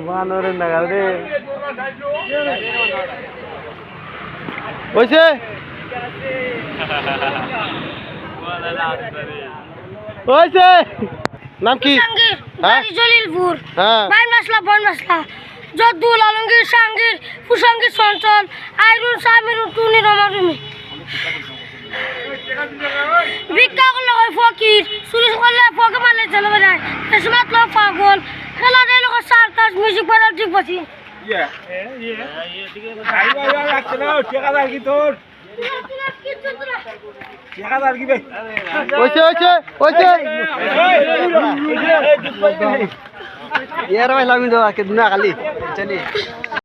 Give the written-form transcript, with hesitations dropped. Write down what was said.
বানরের নাগাল রে হইছে হইছে নাম কি হ্যাঁ জলিলপুর হ্যাঁ ভাই মাসলা বন মাসলা জদ্দুল আলমগীর সাঙ্গীর ফুসাঙ্গীর চঞ্চল আইরুল সামির টুনি রমারুমি ভিক্ষা করলে হয় ফকির চুরি করলে ফকে মারলে চলে বেড়ায় এসমাত লোক পাগল খেলা দেয় লোক সার তাস মিউজিক বাজার ঠিক পাচ্ছি হইছে হইছে হইছে ইয়ার ভাই লাগি দাও আজকে দিনা খালি চলি